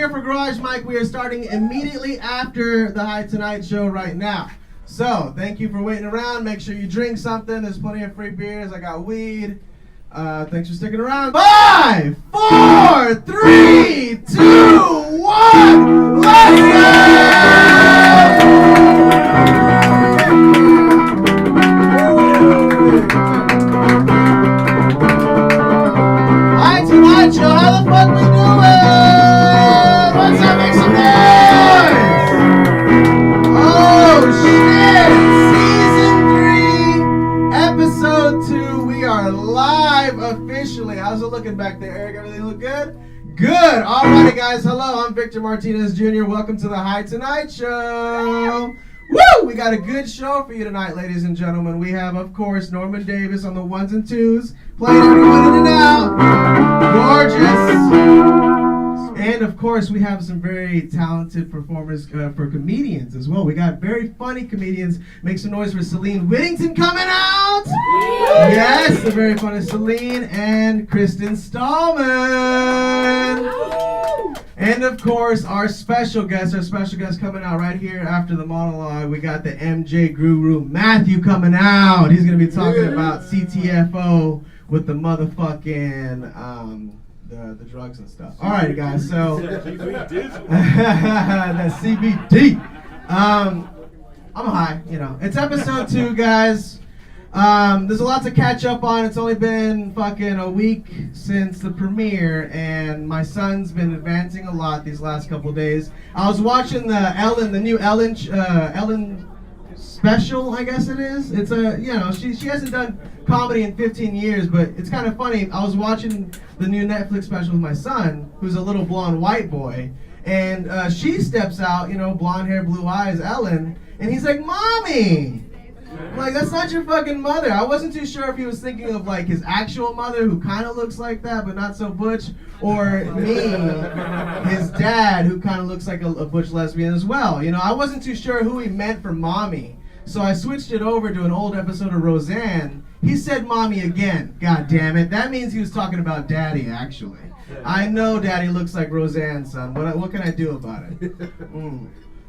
here for Garage Mike. We are starting immediately after the High Tonight show right now. So, thank you for waiting around. Make sure you drink something. There's plenty of free beers. I got weed. Thanks for sticking around. 5, 4, 3, 2, 1. Let's go! Hi, Tonight Show. How the fuck we doing? What's up? Make some noise! Oh, shit! Season 3, Episode 2. We are live officially. How's it looking back there, Eric? Everything look good? Good. Alrighty, guys. Hello, I'm Victor Martinez Jr. Welcome to the High Tonight Show. Woo! We got a good show for you tonight, ladies and gentlemen. We have, of course, Norman Davis on the ones and twos, playing everyone in and out. Gorgeous. And, of course, we have some very talented performers for comedians as well. We got very funny comedians. Make some noise for Selene Whittington coming out. Yes, the very funny Selene and Kristin Stahlman. And of course, our special guest coming out right here after the monologue. We got the MJ Guru Matthew coming out. He's going to be talking about CTFO with the motherfucking the drugs and stuff. All right, guys. So that CBD. I'm high. You know, it's episode 2, guys. There's a lot to catch up on. It's only been fucking a week since the premiere, and my son's been advancing a lot these last couple days. I was watching the new Ellen special, I guess it is. It's she hasn't done comedy in 15 years, but it's kind of funny. I was watching the new Netflix special with my son, who's a little blonde white boy, and she steps out, blonde hair, blue eyes, Ellen, and he's like, "Mommy!" I'm like, that's not your fucking mother. I wasn't too sure if he was thinking of like his actual mother, who kind of looks like that but not so butch, or me, his dad, who kind of looks like a butch lesbian as well. I wasn't too sure who he meant for mommy, so I switched it over to an old episode of Roseanne. He said mommy again. God damn it. That means he was talking about daddy, actually. I know daddy looks like Roseanne, son. What can I do about it?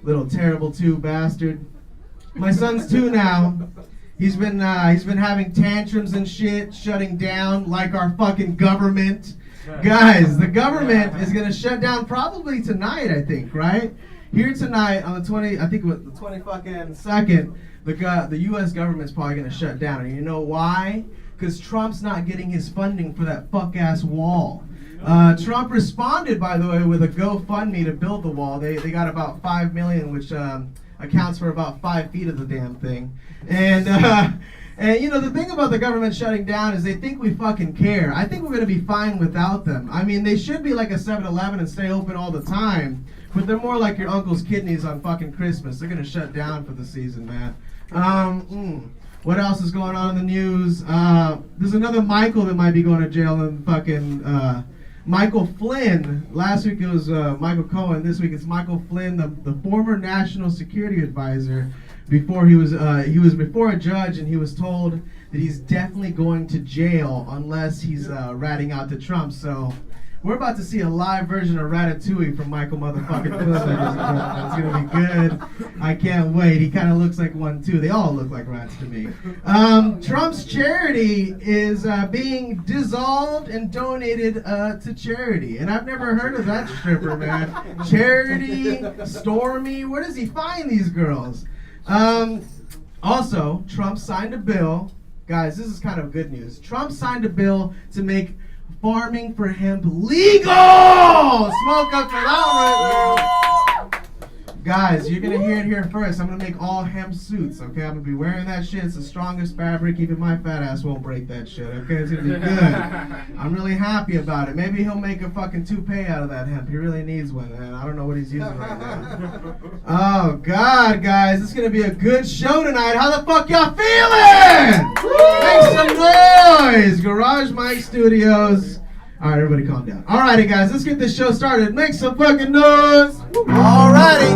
Little terrible 2 bastard. My son's 2 now. He's been having tantrums and shit, shutting down like our fucking government. Guys, the government is gonna shut down probably tonight, I think, right? Here tonight on the 22nd, the U.S. government's probably gonna shut down, and you know why? Because Trump's not getting his funding for that fuck-ass wall. Trump responded, by the way, with a GoFundMe to build the wall. They got about $5 million, which accounts for about 5 feet of the damn thing. And the thing about the government shutting down is they think we fucking care. I think we're gonna be fine without them. I mean, they should be like a 7-Eleven and stay open all the time, but they're more like your uncle's kidneys on fucking Christmas. They're gonna shut down for the season, man. What else is going on in the news? There's another Michael that might be going to jail in fucking Michael Flynn. Last week it was Michael Cohen. This week it's Michael Flynn, the former national security advisor. Before he was before a judge, and he was told that he's definitely going to jail unless he's ratting out to Trump. So we're about to see a live version of Ratatouille from Michael motherfucking Flynn. It's gonna be good. I can't wait. He kind of looks like one too. They all look like rats to me. Trump's charity is being dissolved and donated to charity, and I've never heard of that stripper, man. Charity, Stormy. Where does he find these girls? Also, Trump signed a bill. Guys, this is kind of good news. Trump signed a bill to make farming for hemp legal! Smoke up for that one. Guys, you're gonna hear it here first. I'm gonna make all hemp suits, okay? I'm gonna be wearing that shit. It's the strongest fabric. Even my fat ass won't break that shit, okay? It's gonna be good. I'm really happy about it. Maybe he'll make a fucking toupee out of that hemp. He really needs one, man. I don't know what he's using right now. Oh, God, guys. It's gonna be a good show tonight. How the fuck y'all feeling? Make some noise! Garage Mike Studios. All right, everybody calm down. All righty, guys, let's get this show started. Make some fucking noise. All righty.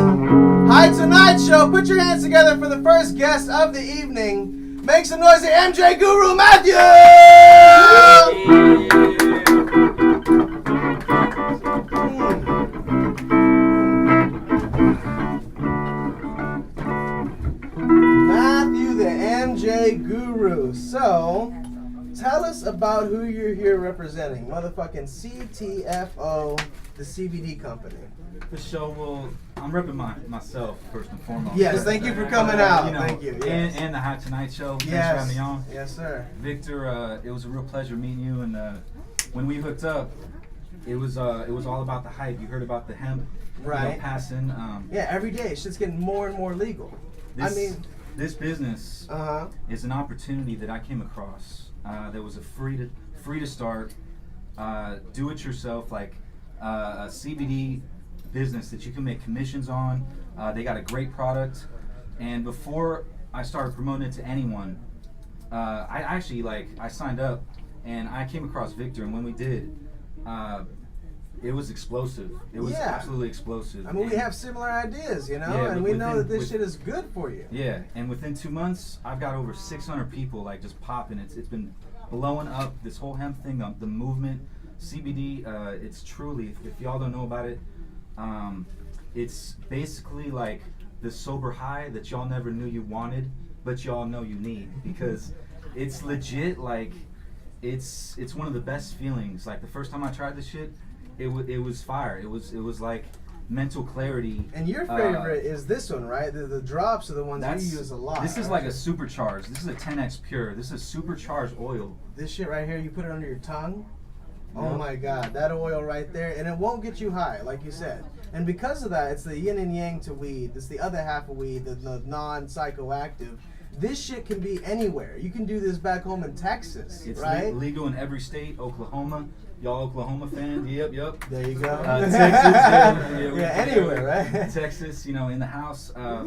Hi Tonight Show. Put your hands together for the first guest of the evening. Make some noise at MJ Guru Matthew. MJ Guru. So, tell us about who you're here representing. Motherfucking CTFO, the CBD company. For sure. Well, I'm repping myself first and foremost. Yes, thank you for coming out. You know, thank you. Yes. And the Hot Tonight Show. Thanks Yes. for having me on. Yes, sir. Victor, it was a real pleasure meeting you. And when we hooked up, it was all about the hype. You heard about the hemp, Right. passing. Yeah, every day shit's getting more and more legal. This business is an opportunity that I came across. That was a free to start, do it yourself, like a CBD business that you can make commissions on. They got a great product, and before I started promoting it to anyone, I signed up, and I came across Victor, and when we did, it was explosive. It was absolutely explosive. I mean, we have similar ideas, you know, and we know that this shit is good for you. Yeah, and within 2 months, I've got over 600 people like just popping. It's been blowing up. This whole hemp thing, the movement, CBD. It's truly, if y'all don't know about it, it's basically like the sober high that y'all never knew you wanted, but y'all know you need, because it's legit. Like, it's one of the best feelings. Like the first time I tried this shit, it was fire. It was like mental clarity. And your favorite is this one, right? The drops are the ones we use a lot. This is like a supercharged. This is a 10x pure. This is supercharged oil. This shit right here, you put it under your tongue. Oh my God, that oil right there, and it won't get you high, like you said. And because of that, it's the yin and yang to weed. It's the other half of weed, the non-psychoactive. This shit can be anywhere. You can do this back home in Texas, right? It's legal in every state. Oklahoma. Y'all Oklahoma fans? Yep. There you go. Texas, yeah, anywhere, right? Texas, you know, in the house. I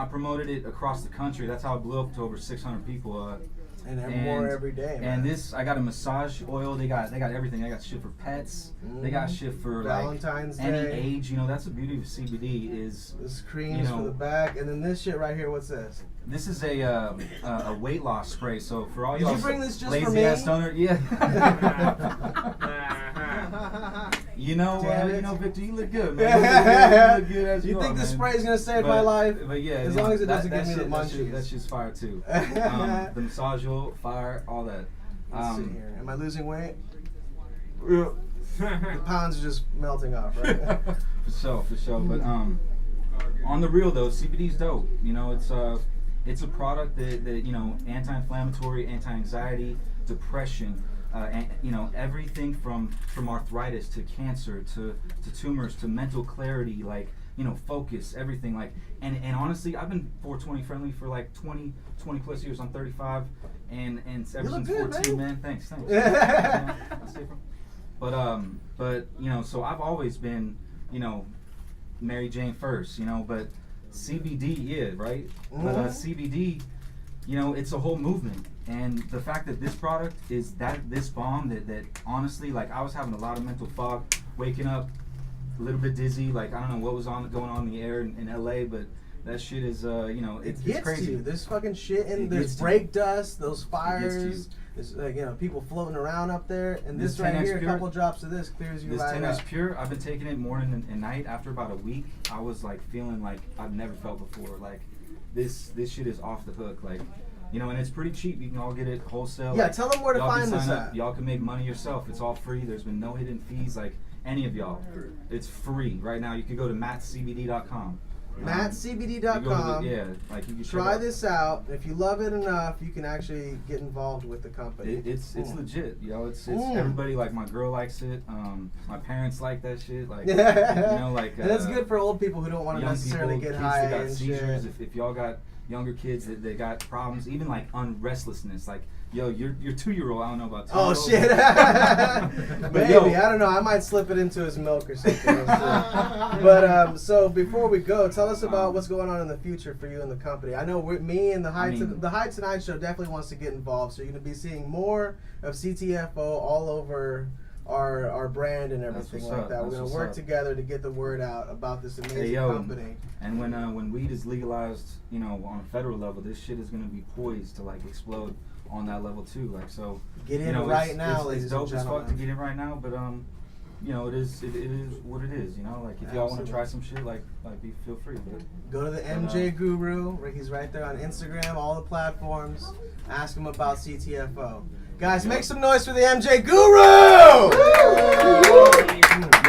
promoted it across the country. That's how it blew up to over 600 people. And more every day, man. And this, I got a massage oil. They got everything. They got shit for pets. They got shit for Valentine's like any Day. age. You know, that's the beauty of CBD is. This creams for the back, and then this shit right here. What's this? This is a weight loss spray. So for all y'all, did you bring this just lazy for me? Ass stoner, yeah. You know, Victor, you look good, man. You look good as you think are, this man. spray is gonna save my life? But yeah, as long as it doesn't give me the munchies. That's just fire too. The massage oil, fire, all that. Let's see here. Am I losing weight? The pounds are just melting off, right? For sure. But on the real though, CBD's dope. You know, it's a product that you know, anti-inflammatory, anti-anxiety, depression. And, you know, everything from arthritis to cancer to tumors to mental clarity, like, you know, focus, everything. Like, and honestly, I've been 420 friendly for like 20 plus years. I'm 35, and ever since 14, man. Thanks. But you know, so I've always been, you know, Mary Jane first, you know, but CBD, yeah, right. But CBD, you know, it's a whole movement. And the fact that this product is this bomb that honestly, like, I was having a lot of mental fog, waking up a little bit dizzy, like I don't know what was going on in the air in LA, but that shit is you know, it's crazy. To you. There's fucking shit and there's break dust, those fires, there's you know, people floating around up there, and this right here, a couple drops of this clears you right up. This 10x Pure, I've been taking it morning and night. After about a week, I was like feeling like I've never felt before. Like this shit is off the hook, like. You know, and it's pretty cheap. You can all get it wholesale. Yeah, like, tell them where to find this at. Y'all can make money yourself. It's all free. There's been no hidden fees, like any of y'all. It's free right now. You can go to mattcbd.com. mattcbd.com. Like you can try this out. If you love it enough, you can actually get involved with the company. It's legit. You know, it's everybody. Like my girl likes it. My parents like that shit. Like you know, like and it's good for old people who don't want to necessarily get high got and seizures. shit. If y'all got younger kids that they got problems, even like restlessness, like your 2-year-old, I don't know about 2 Oh shit. Maybe, I don't know, I might slip it into his milk or something. But so before we go, tell us about what's going on in the future for you and the company. I know me and the High Tonight Show definitely wants to get involved, so you're going to be seeing more of CTFO all over our brand and everything like that. We're going to work together to get the word out about this amazing company. And when weed is legalized, you know, on a federal level, this shit is going to be poised to like explode on that level too. Like, so get in, you know, right now, ladies it's dope and gentlemen. as fuck to get in right now, but you know, it is what it is, you know. Like if y'all want to try some shit, like feel free. Go to the MJ Guru. Ricky's right there on Instagram, all the platforms. Ask him about CTFO. Guys, make some noise for the MJ Guru!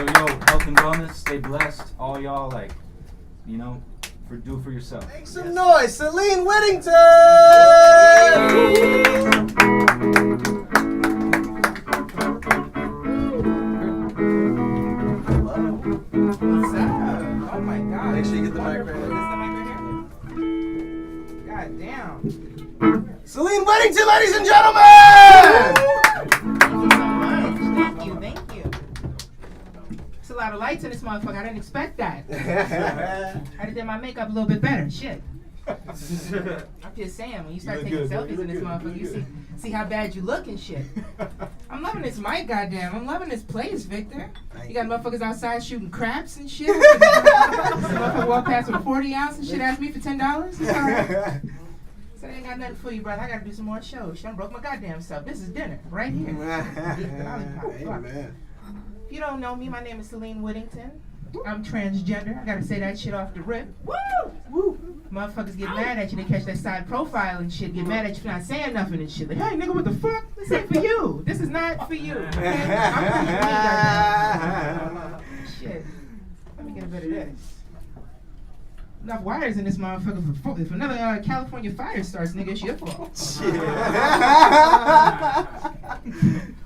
Yo, health and wellness. Stay blessed, all y'all. Like, you know, do it for yourself. Make some noise, Selene Whittington! What's up? Oh my god. Make sure you get the mic right Is here. this the mic right here? God damn. Selene Whittington, ladies and gentlemen! Thank you, thank you. It's a lot of lights in this motherfucker. I didn't expect that. I had to do my makeup a little bit better. Shit. I'm just saying, when you start taking selfies in this motherfucker, you see how bad you look and shit. I'm loving this mic, goddamn. I'm loving this place, Victor. You got motherfuckers outside shooting craps and shit. Motherfucker walk past with a 40 ounce and shit, ask me for $10. It's alright. So I ain't got nothing for you, brother. I gotta do some more shows. She done broke my goddamn self. This is dinner, right here. Amen. If you don't know me, my name is Selene Whittington. I'm transgender. I gotta say that shit off the rip. Woo! Woo! Motherfuckers get mad at you. They catch that side profile and shit. Get mad at you for not saying nothing and shit. Like, hey, nigga, what the fuck? This ain't for you. This is not for you. Okay? I'm for me, goddamn. Shit. Let me get a bit of this. Enough wires in this motherfucker for if another California fire starts, nigga, it's your fault.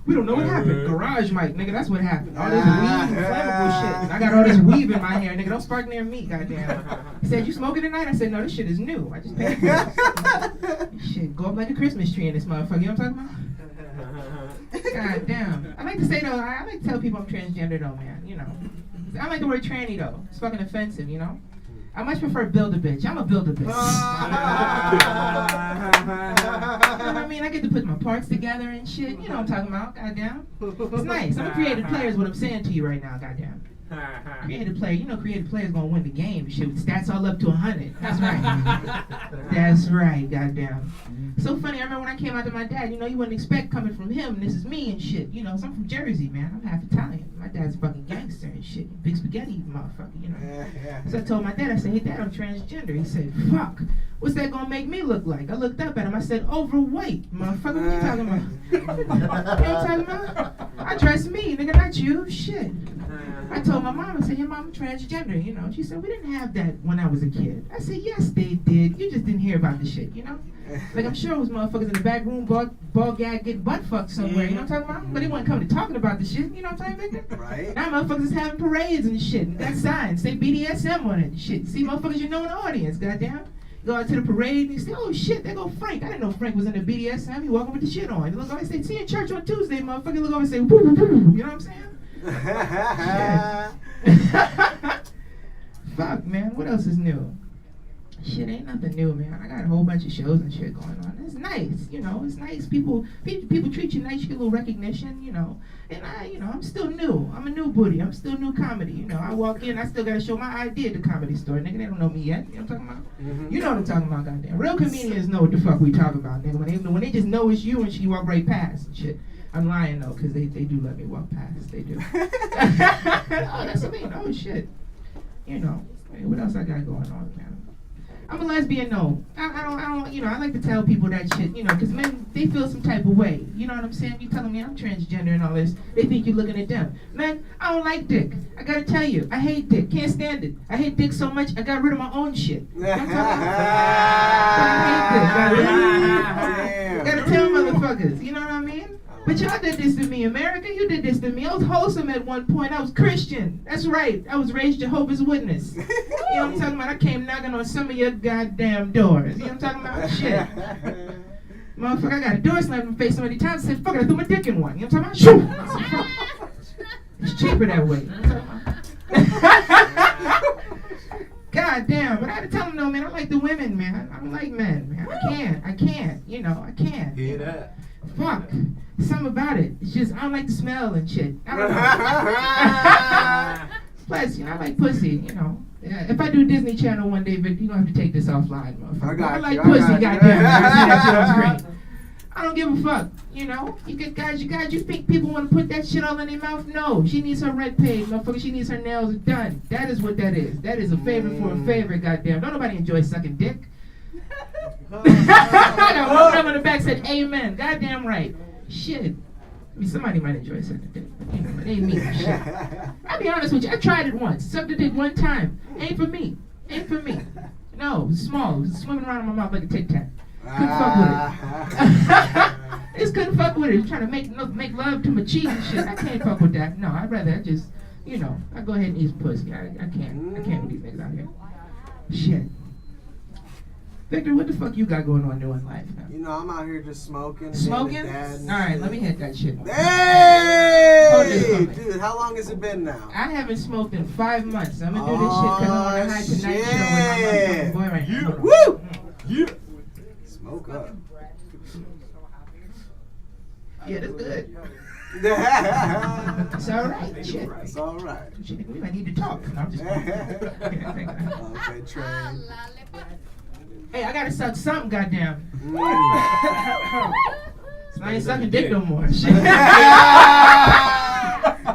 We don't know what happened. Garage mic, nigga, that's what happened. All this weed and flammable shit. I got all this weave in my hair, nigga. Don't spark near me, goddamn. He said, you smoking tonight? I said, no, this shit is new. I just paid for it. Shit, go up like a Christmas tree in this motherfucker. You know what I'm talking about? Goddamn. I like to say, though, I like to tell people I'm transgender, though, man. You know. I like the word tranny, though. It's fucking offensive, you know? I much prefer build a bitch. I'm a build a bitch. You know what I mean? I get to put my parts together and shit. You know what I'm talking about, goddamn. It's nice. I'm a creative player is what I'm saying to you right now, goddamn. Creative player, you know creative player's gonna win the game. Shit, with stats all up to 100. That's right. That's right, goddamn. So funny, I remember when I came out to my dad, you know, you wouldn't expect coming from him, and this is me and shit. You know, so I'm from Jersey, man. I'm half Italian. My dad's a fucking gangster and shit. Big spaghetti motherfucker, you know. So I told my dad, I said, hey dad, I'm transgender. He said, fuck, what's that gonna make me look like? I looked up at him, I said, overweight, motherfucker, what you talking about? You know what I'm talking about? I dress me, nigga, not you, shit. I told my mom, I said, your mom transgender, you know. She said, we didn't have that when I was a kid. I said, yes, they did. You just didn't hear about the shit, you know? Like, I'm sure it was motherfuckers in the back room, ball gag, getting butt fucked somewhere, you know what I'm talking about? But they wasn't coming to talking about the shit, you know what I'm saying, Victor? Right. Now motherfuckers is having parades and shit, and got signs, say BDSM on it and shit. See motherfuckers you know in the audience, goddamn. Go out to the parade and you say, oh shit, there go Frank. I didn't know Frank was in the BDSM. He walking with the shit on. You look over and say, see you in church on Tuesday, motherfucker. You look over and say, woo, woo, woo. You know what I'm saying? Fuck, man. What else is new? Shit ain't nothing new, man. I got a whole bunch of shows and shit going on. It's nice, you know. It's nice. People treat you nice. You get a little recognition, you know. And I'm still new. I'm a new booty. I'm still new comedy. You know, I walk in, I still gotta show my ID at the comedy store, nigga. They don't know me yet. You know what I'm talking about? Mm-hmm. You know what I'm talking about, goddamn. Real comedians know what the fuck we talk about, nigga. When they just know it's you and you walk right past and shit. I'm lying though, cause they do let me walk past. They do. Oh, that's what I mean. Oh shit. You know. What else I got going on, man? I'm a lesbian, no. I don't, you know, I like to tell people that shit, you know, because men, they feel some type of way. You know what I'm saying? You telling me I'm transgender and all this, they think you're looking at them. Man, I don't like dick. I gotta tell you, I hate dick. Can't stand it. I hate dick so much, I got rid of my own shit. You know what I'm talking about? I hate dick. Gotta tell motherfuckers, you know what I mean? But y'all did this to me, America. You did this to me. I was wholesome at one point. I was Christian. That's right. I was raised Jehovah's Witness. You know what I'm talking about? I came knocking on some of your goddamn doors. You know what I'm talking about? Shit. Motherfucker, I got a door slammed in my face so many times. I said, fuck it, I threw my dick in one. You know what I'm talking about? Shoot. It's cheaper that way. You know what I'm talking about? God damn, but I had to tell them, no, man, I like the women, man. I don't like men, man. I can't. You know, I can't. Hear that? Fuck. Something about it. It's just, I don't like the smell and shit. I don't know. Plus, you know, I like pussy, you know. Yeah, if I do Disney Channel one day, Vic, you don't have to take this offline, motherfucker. I like pussy, goddamn. I see that shit on screen. I don't give a fuck. You know, you get guys, you think people want to put that shit all in their mouth? No, she needs her rent paid, motherfucker. She needs her nails done. That is what that is. That is a favor for a favor, goddamn. Don't nobody enjoy sucking dick. I got one up on the back said, amen. Goddamn right. Shit. I mean, somebody might enjoy sucking dick, but you know, it ain't me. Shit. I'll be honest with you. I tried it once. Sucked a dick one time. Ain't for me. Ain't for me. No, it's small. It's swimming around in my mouth like a Tic Tac. Couldn't fuck with it. Just couldn't fuck with it. Trying to make love to my cheese and shit. I can't fuck with that. No, I'd rather just, you know, I go ahead and eat pussy. I can't with these niggas out here. Shit. Victor, what the fuck you got going on new in life? You know, I'm out here just smoking. Smoking? Alright, let me hit that shit. Hey! Dude, how long has it been now? I haven't smoked in 5 months. I'm gonna do this shit because I'm on a high tonight show with my motherfucking boy right now. Woo! Yeah. Smoke up. Yeah, that's good. It's alright, shit. It's alright. Shit, we might need to talk. No, I'm just okay, Trey. Hey, I gotta suck something, goddamn. So I ain't sucking dick no more. Shit.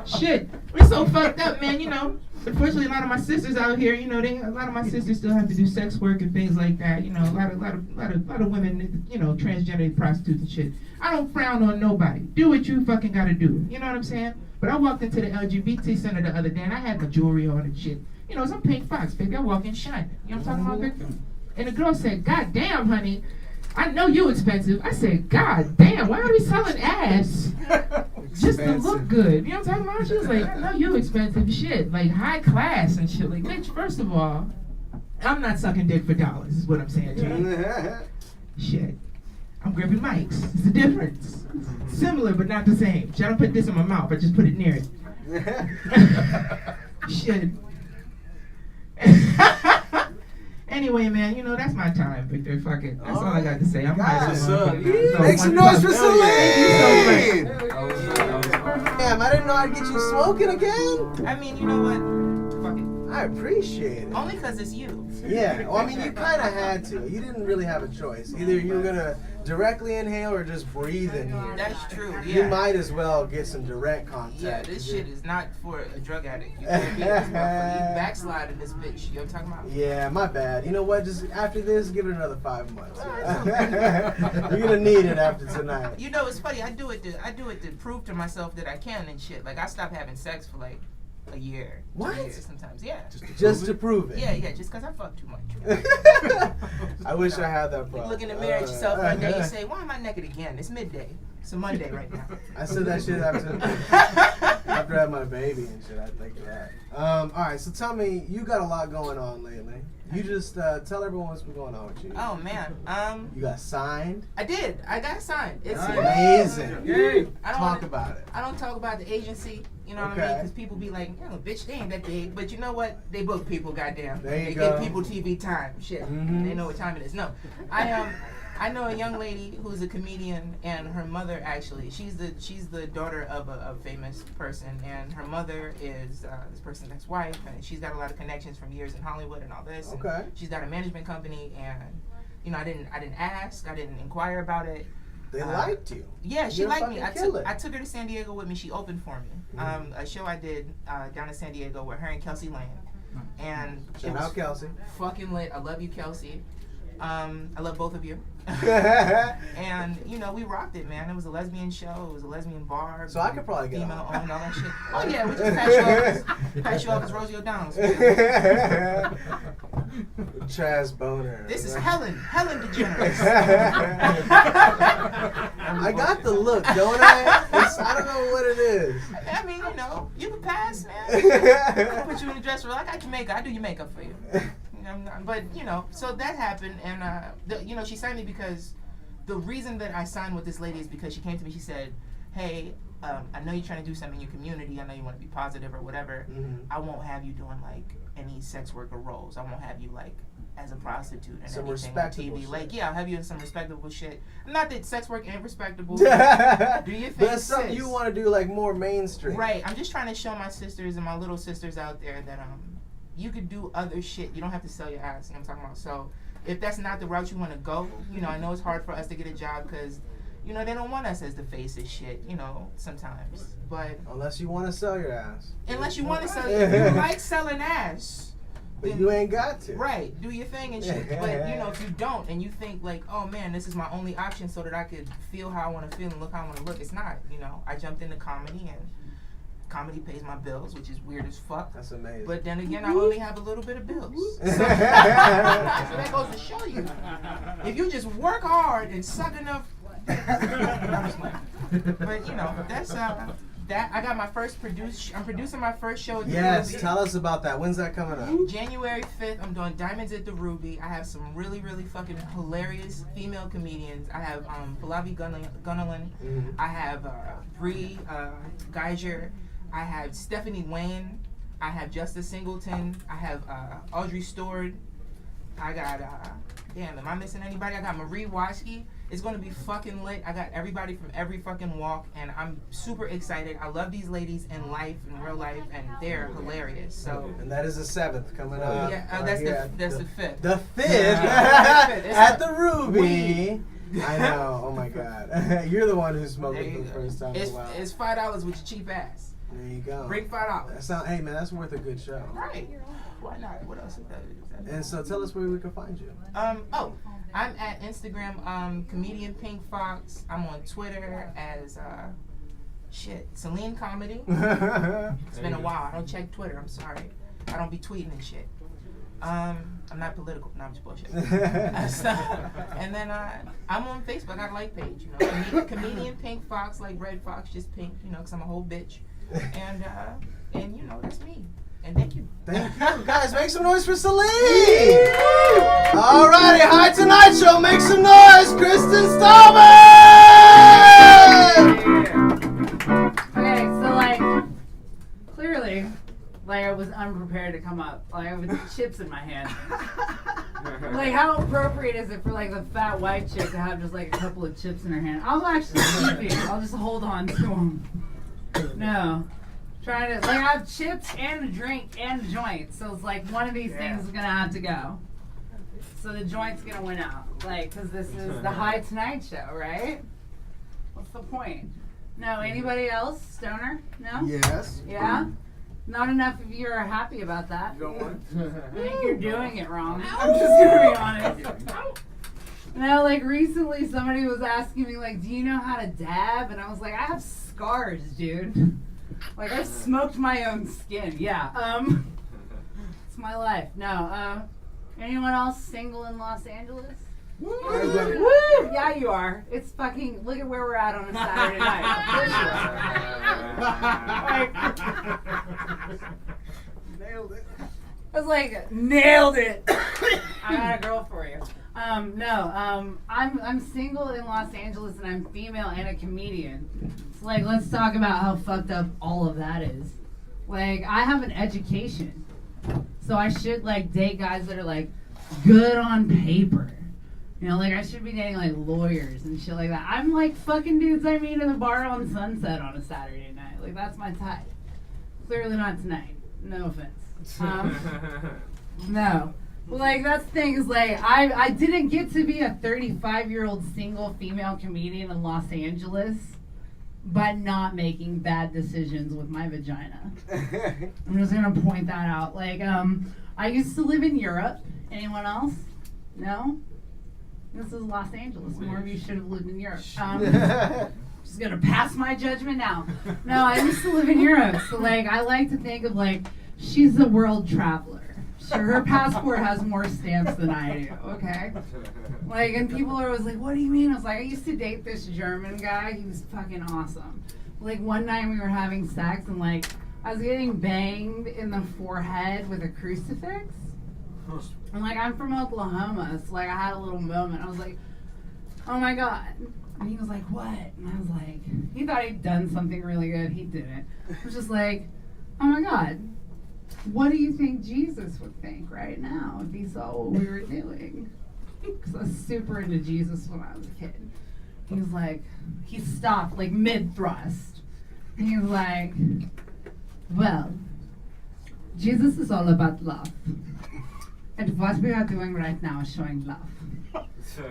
Shit. We're so fucked up, man, you know. Unfortunately, a lot of my sisters out here, you know, a lot of my sisters still have to do sex work and things like that. You know, a lot of women, you know, transgender prostitutes and shit. I don't frown on nobody. Do what you fucking gotta do. You know what I'm saying? But I walked into the LGBT center the other day and I had my jewelry on and shit. You know, it's a pink fox, baby. I walk in shining. You know what I'm talking about, Victor? And the girl said, God damn, honey, I know you expensive. I said, God damn, why are we selling ass? Just to look good. You know what I'm talking about? She was like, I know you expensive shit. Like high class and shit. Like, bitch, first of all, I'm not sucking dick for dollars, is what I'm saying to you. Shit. I'm gripping mics. It's the difference. Similar, but not the same. I don't put this in my mouth. I just put it near it. Shit. Anyway, man, you know, that's my time, Victor. Fuck it. That's all I got to say. I'm Make some noise for Selene! Damn, I didn't know I'd get you smoking again. I mean, you know what? Fuck it. I appreciate it. Only because it's you. Yeah, well, I mean, you kind of had to. You didn't really have a choice. Either you were going to directly inhale or just breathe in here. That's true, yeah. You might as well get some direct contact. Yeah, this shit is not for a drug addict. You can't be this motherfucker. You backslide in this bitch. You know what I'm talking about? Yeah, my bad. You know what? Just after this, give it another 5 months. You're going to need it after tonight. You know, it's funny. I do it to prove to myself that I can and shit. Like, I stopped having sex for like a year. What? 2 years sometimes, yeah. Just to prove it? Yeah, just because I fuck too much. I wish I had that problem. You look in the mirror at yourself one day, you say, why am I naked again? It's midday. It's a Monday right now. I said that shit after I had my baby and shit. I think that. All right, so tell me, you got a lot going on lately. You just tell everyone what's been going on with you. Oh man, you got signed. I did. I got signed. It's amazing. Talk about it. I don't talk about the agency. You know what I mean? Because people be like, you know, bitch, they ain't that big. But you know what? They book people, goddamn. They give people TV time. Shit. They know what time it is. No, I know a young lady who's a comedian, and her mother actually, she's the daughter of a famous person, and her mother is this person's ex-wife, and she's got a lot of connections from years in Hollywood and all this. Okay. And she's got a management company, and you know, I didn't ask, I didn't inquire about it. They liked you. Yeah, she liked me. I took her to San Diego with me. She opened for me. A show I did down in San Diego with her and Kelsey Lane. And shout out Kelsey. Fucking lit. I love you, Kelsey. I love both of you. And you know, we rocked it, man. It was a lesbian show. It was a lesbian bar. So I could probably get female owned, all that shit. Oh yeah, we just pass you off as Rosie O'Donnell. Chaz Boner. This is Helen DeGeneres. I got the look, don't I? I don't know what it is. I mean, you know, you can pass, man. I'll put you in a dress. I got your makeup. I do your makeup for you. But you know, so that happened, and you know, she signed me because the reason that I signed with this lady is because she came to me. She said, "Hey, I know you're trying to do something in your community. I know you want to be positive or whatever. I won't have you doing like any sex worker roles. I won't have you like as a prostitute and some anything on TV. Shit. Like, yeah, I'll have you in some respectable shit. Not that sex work ain't respectable. Do you think? But that's something you want to do, like more mainstream, right? I'm just trying to show my sisters and my little sisters out there that you could do other shit. You don't have to sell your ass. You know what I'm talking about? So if that's not the route you want to go, you know, I know it's hard for us to get a job because, You know, they don't want us as the face of shit, you know, sometimes. But unless you want to sell your ass. Unless you want to sell, if you like selling ass. But you ain't got to. Right, do your thing and shit. But, you know, if you don't and you think like, oh man, this is my only option so that I could feel how I want to feel and look how I want to look, it's not, you know. I jumped into comedy and comedy pays my bills, which is weird as fuck. That's amazing. But then again, I only have a little bit of bills. So that goes to show you. If you just work hard and suck enough. But, you know, that's that. I got my first I'm producing my first show at the Ruby. Tell us about that. When's that coming up? January 5th, I'm doing Diamonds at the Ruby. I have some really, really fucking hilarious female comedians. I have Pallavi Gunalan. I have Bree Geiger. I have Stephanie Wayne. I have Justice Singleton. I have Audrey Stord. I got, damn, am I missing anybody? I got Marie Waschke. It's going to be fucking lit. I got everybody from every fucking walk, and I'm super excited. I love these ladies in life, in real life, and they're hilarious. So. And that is the 7th coming up. Yeah, that's the 5th. The 5th? At the Ruby. I know. Oh my God. You're the one who's smoking for the first time in a while. It's $5 with your cheap ass. There you go. Bring $5. Hey man, that's worth a good show. Right. Why not? What else is that? And so tell us where we can find you. I'm at Instagram, comedian Pink Fox. I'm on Twitter as Selene Comedy. It's been a while. I don't check Twitter. I'm sorry. I don't be tweeting and shit. I'm not political. No, I'm just bullshit. And then I'm on Facebook. I like page. You know, comedian Pink Fox, like Red Fox, just pink. You know, 'cause I'm a whole bitch. And you know, that's me. And thank you. Thank you. Guys, make some noise for Selene! Alrighty, Hi Tonight Show, make some noise, Kristin Stahlman! Okay, so like, clearly, like I was unprepared to come up. Like with chips in my hand. Like how appropriate is it for like the fat white chick to have just like a couple of chips in her hand? I'll actually keep it. I'll just hold on to them. No. Trying to, like, I have chips and a drink and a joint, so it's like one of these things is gonna have to go. So the joint's gonna win out, like, because this is the Hi Tonight Show, right? What's the point? No, anybody else? Stoner? No? Yes. Yeah? Not enough of you are happy about that. I think you're doing it wrong. I'm just gonna be honest. No, like recently somebody was asking me, like, do you know how to dab? And I was like, I have scars, dude. Like, I smoked my own skin. Yeah. It's my life. No. Anyone else single in Los Angeles? Woo! Woo! Yeah, you are. It's fucking, look at where we're at on a Saturday night. Nailed it. I was like, nailed it. I got a girl for you. I'm single in Los Angeles and I'm female and a comedian. So like, let's talk about how fucked up all of that is. Like, I have an education, so I should like date guys that are like good on paper. You know, like I should be dating like lawyers and shit like that. I'm like fucking dudes I meet in the bar on Sunset on a Saturday night. Like that's my type. Clearly not tonight. No offense. No. Well, like, that's the thing is, like, I didn't get to be a 35-year-old single female comedian in Los Angeles by not making bad decisions with my vagina. I'm just going to point that out. Like, I used to live in Europe. Anyone else? No? This is Los Angeles. More of you should have lived in Europe. Just going to pass my judgment now. No, I used to live in Europe. So, like, I like to think of, like, she's a world traveler. Sure, her passport has more stamps than I do, okay? Like, and people are always like, what do you mean? I was like, I used to date this German guy. He was fucking awesome. Like, one night we were having sex, and, like, I was getting banged in the forehead with a crucifix. And, like, I'm from Oklahoma, so, like, I had a little moment. I was like, oh, my God. And he was like, what? And I was like, he thought he'd done something really good. He didn't. I was just like, oh, my God. What do you think Jesus would think right now if he saw what we were doing? Because I was super into Jesus when I was a kid. He was like, he stopped like mid-thrust. And he was like, well, Jesus is all about love. And what we are doing right now is showing love.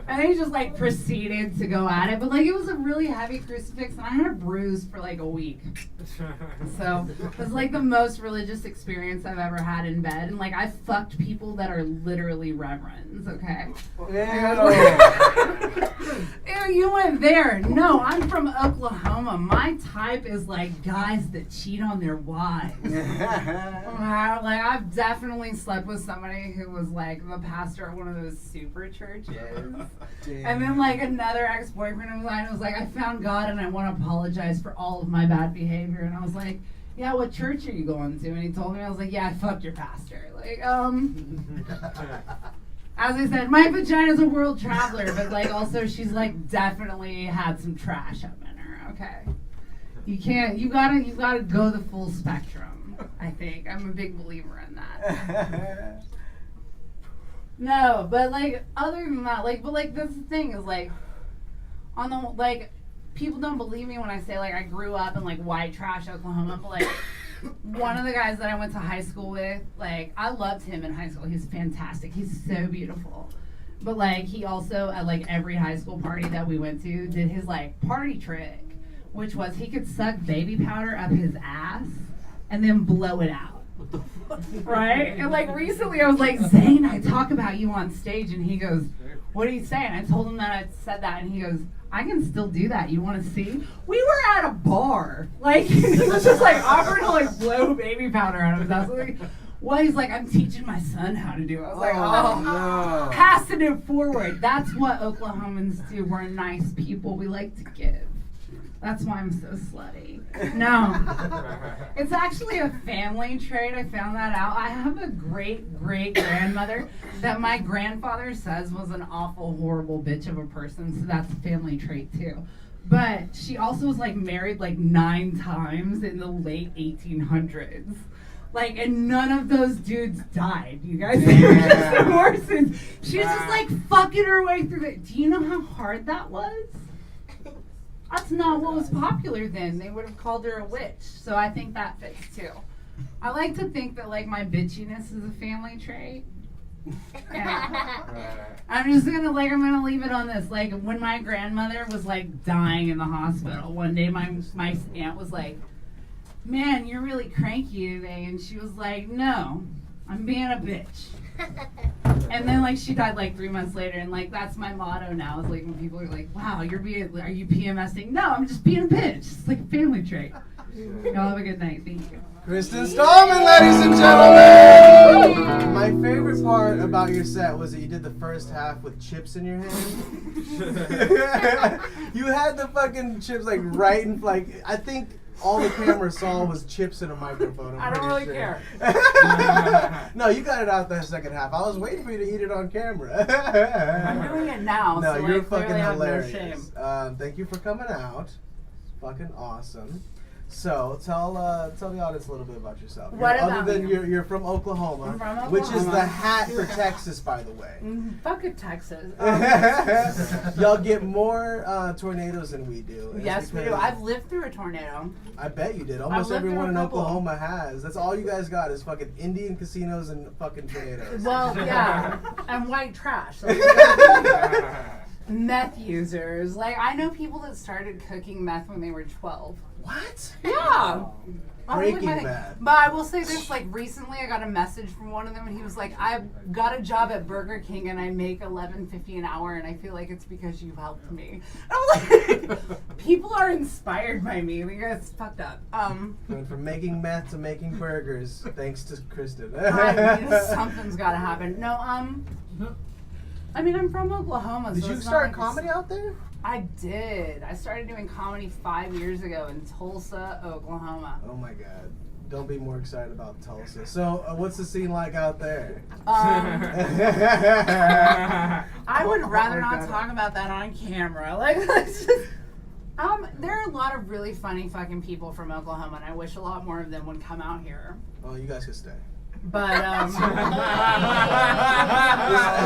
And he just like proceeded to go at it. But like it was a really heavy crucifix and I had a bruise for like a week. So it was like the most religious experience I've ever had in bed. And like I fucked people that are literally reverends, okay? Ew, you went there. No, I'm from Oklahoma. My type is like guys that cheat on their wives. Like I've definitely slept with somebody who was like the pastor at one of those super churches. And then like another ex-boyfriend of mine was like, I found God and I want to apologize for all of my bad behavior. And I was like, yeah, what church are you going to? And he told me, I was like, yeah, I fucked your pastor. Like, as I said, my vagina's a world traveler, but like also she's like definitely had some trash up in her, okay? You gotta go the full spectrum, I think. I'm a big believer in that. No, but like other than that, like, but like that's the thing is like, on the like, people don't believe me when I say like I grew up in like white trash Oklahoma, but like one of the guys that I went to high school with, like I loved him in high school. He's fantastic. He's so beautiful. But like he also at like every high school party that we went to did his like party trick, which was he could suck baby powder up his ass and then blow it out. Right? And like recently I was like, Zane, I talk about you on stage, and he goes, what are you saying? I told him that I said that, and he goes, I can still do that. You want to see? We were at a bar. Like, he was just like offering to like blow baby powder out of his ass. Like, well, he's like, I'm teaching my son how to do it. I was like, no. Passing it forward. That's what Oklahomans do. We're nice people. We like to give. That's why I'm so slutty. No. It's actually a family trait. I found that out. I have a great-great-grandmother that my grandfather says was an awful, horrible bitch of a person, so that's a family trait too. But she also was like married like 9 times in the late 1800s. Like, and none of those dudes died, you guys. They were just divorces. She was just like fucking her way through it. Do you know how hard that was? That's not what was popular then. They would have called her a witch. So I think that fits too. I like to think that like my bitchiness is a family trait. I'm gonna leave it on this. Like when my grandmother was like dying in the hospital, one day my aunt was like, man, you're really cranky today. And she was like, no, I'm being a bitch. And then like she died like 3 months later, and like that's my motto now is like when people are like, wow, are you PMSing? No, I'm just being a bitch. It's like a family trait. Y'all have a good night. Thank you. Kristin Stahlman, ladies and gentlemen! My favorite part about your set was that you did the first half with chips in your hand. You had the fucking chips like right in, like, I think all the camera saw was chips in a microphone. I don't really care. No, you got it out that second half. I was waiting for you to eat it on camera. I'm doing it now. No, so you're like, fucking clearly I have no hilarious. shame. Thank you for coming out. Fucking awesome. So tell the audience a little bit about yourself. What Other about than me? you're from Oklahoma, I'm from which is Oklahoma. the hat for Texas, by the way. Fuck it, Texas. Y'all get more tornadoes than we do. And it's Yes, we do. because- I've lived through a tornado. I bet you did. Almost lived through everyone a in couple. Oklahoma has. That's all you guys got is fucking Indian casinos and fucking tornadoes. Well, yeah, and white trash. Like, meth users. Like, I know people that started cooking meth when they were 12. What? Yeah. Breaking Bad. But I will say this, like, recently I got a message from one of them, and he was like, I've got a job at Burger King, and I make $11.50 an hour, and I feel like it's because you helped me. And I'm like, people are inspired by me. Like, it's fucked up. Going from making meth to making burgers, thanks to Kristin. Something's got to happen. No, I mean, I'm from Oklahoma. Did so you it's not start like comedy out there? I did. I started doing comedy 5 years ago in Tulsa, Oklahoma. Oh my god. Don't be more excited about Tulsa. So, what's the scene like out there? I would rather not talk about that on camera. Like, it's just, there are a lot of really funny fucking people from Oklahoma, and I wish a lot more of them would come out here. Oh, you guys can stay. But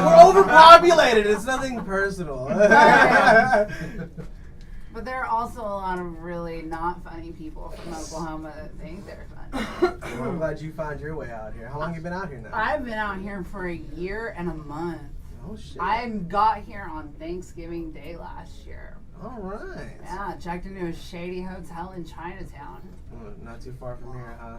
We're overpopulated. It's nothing personal. but there are also a lot of really not funny people from Oklahoma that think they're funny. Well, I'm glad you found your way out here. How long have you been out here now? I've been out here for a year and a month. Oh shit. I got here on Thanksgiving Day last year. All right. Yeah, checked into a shady hotel in Chinatown. Oh, not too far from here, huh?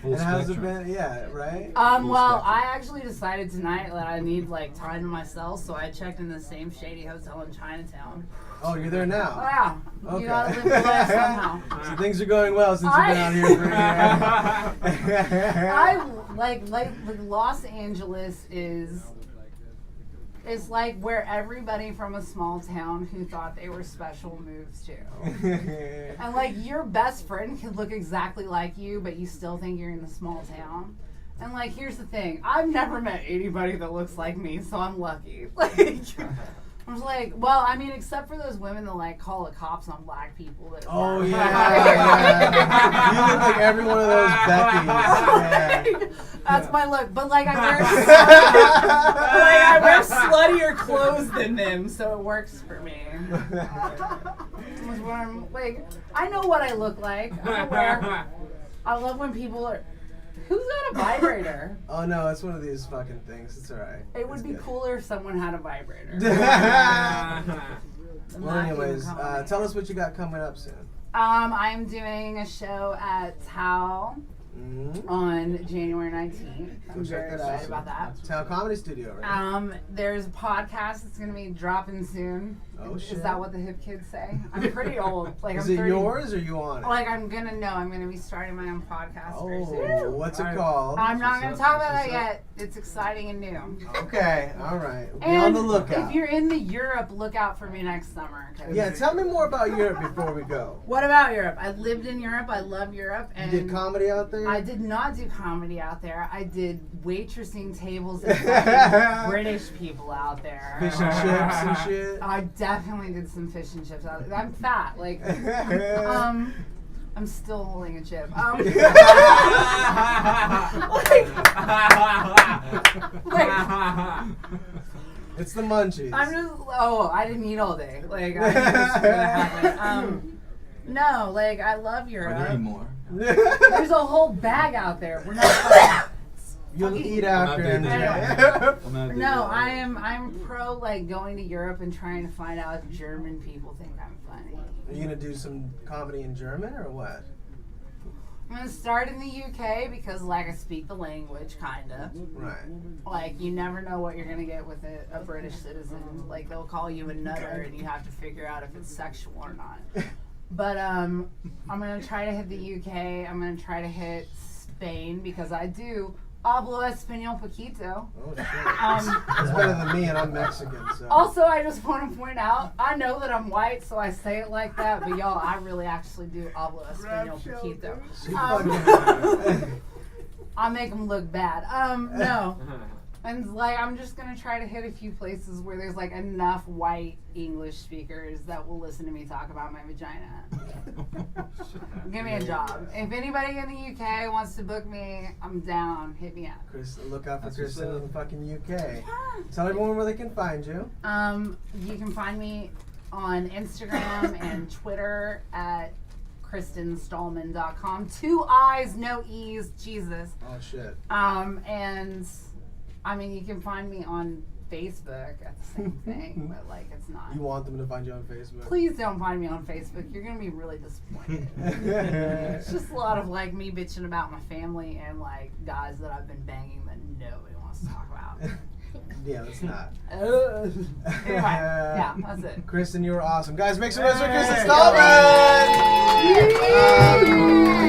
Full And how's it spectrum. been? Yeah, right? Well, I actually decided tonight that I need like time to myself, so I checked in the same shady hotel in Chinatown. Oh, you're there Oh now? yeah, Okay. you gotta live your life somehow. So things are going well since you've been out here for a year. I like Los Angeles is like where everybody from a small town who thought they were special moves to. And like your best friend could look exactly like you, but you still think you're in a small town. And like here's the thing, I've never met anybody that looks like me, so I'm lucky. Like I was like, well, I mean, except for those women that like call the cops on black people. That Oh work. yeah. You look like every one of those Beckys. Yeah. That's my look. But like I wear sluttier clothes than them, so it works for me. Like I know what I look like. I love when people are. Who's got a vibrator? Oh no, it's one of these fucking things. It's alright. It would be cooler if someone had a vibrator. Well, anyways, tell us what you got coming up soon. I'm doing a show at Tao Mm-hmm. on January 19th. I'm Go check very that out. excited about that. Town Comedy Studio, right? There's a podcast that's gonna be dropping soon. Oh shit. Is that what the hip kids say? I'm pretty old. Like Is I'm it 30. yours or you on it? Like I'm gonna be starting my own podcast very soon. Oh, what's it called? I'm not gonna talk about that What's yet. It's exciting and new. Okay, alright. Be And on the lookout. if you're in the Europe, look out for me next summer. 'Cause Yeah, tell me more about Europe before we go. What about Europe? I lived in Europe. I love Europe. And You did comedy out there? I did not do comedy out there. I did waitressing tables and fucking British people out there. Fish and chips and shit? I definitely did some fish and chips out there. I'm fat. Like, I'm still holding a chip. It's the munchies. I didn't eat all day. Like, I knew this was gonna happen. No, like, I love Europe. Are there any more? There's a whole bag out there. We're not. You'll eat after. I'm and not I'm pro like going to Europe and trying to find out if German people think I'm funny. Are you gonna do some comedy in German or what? I'm gonna start in the UK because like I speak the language kinda. Right. Like you never know what you're gonna get with a British citizen. Like they'll call you a nutter and you have to figure out if it's sexual or not. But I'm gonna try to hit the UK. I'm gonna try to hit Spain because I do hablo español poquito. Oh shit. That's better than me and I'm Mexican, so. Also, I just want to point out, I know that I'm white, so I say it like that, but y'all, I really actually do hablo español poquito. I make them look bad. No. And like, I'm just gonna try to hit a few places where there's like enough white English speakers that will listen to me talk about my vagina. Give me a job. If anybody in the UK wants to book me, I'm down. Hit me up. Look out for That's what's Kristin up. in the fucking UK. Tell everyone where they can find you. You can find me on Instagram and Twitter at KristinStahlman.com. 2 I's, no E's. Jesus. Oh shit. And I mean, you can find me on Facebook at the same thing, but like it's not. You want them to find you on Facebook? Please don't find me on Facebook. You're gonna be really disappointed. It's just a lot of like me bitching about my family and like guys that I've been banging that nobody wants to talk about. Yeah, let's not. Anyway, yeah, that's it. Kristin, you were awesome. Guys, make some noise for Kristin Stahlman!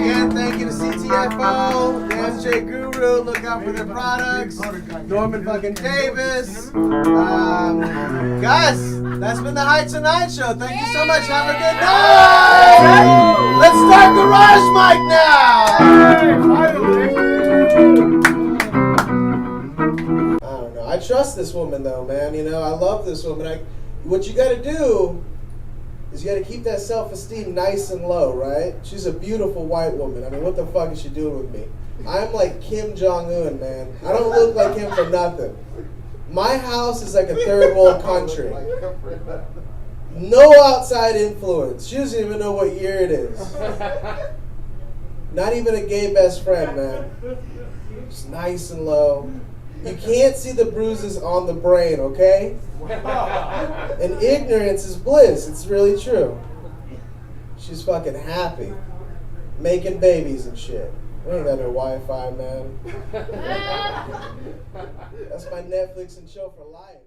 Again, thank you to CTFO, the MJ Guru. Look out for their products. Norman fucking Davis. Guys, that's been the Heights Tonight Show. Thank you so much. Have a good night! Let's start Garage Mic now! I trust this woman though, man. You know, I love this woman. What you gotta do is you gotta keep that self-esteem nice and low, right? She's a beautiful white woman. I mean, what the fuck is she doing with me? I'm like Kim Jong-un, man. I don't look like him for nothing. My house is like a third world country. No outside influence. She doesn't even know what year it is. Not even a gay best friend, man. Just nice and low. You can't see the bruises on the brain, okay? And ignorance is bliss. It's really true. She's fucking happy. Making babies and shit. We ain't got no Wi-Fi, man. That's my Netflix and chill for life.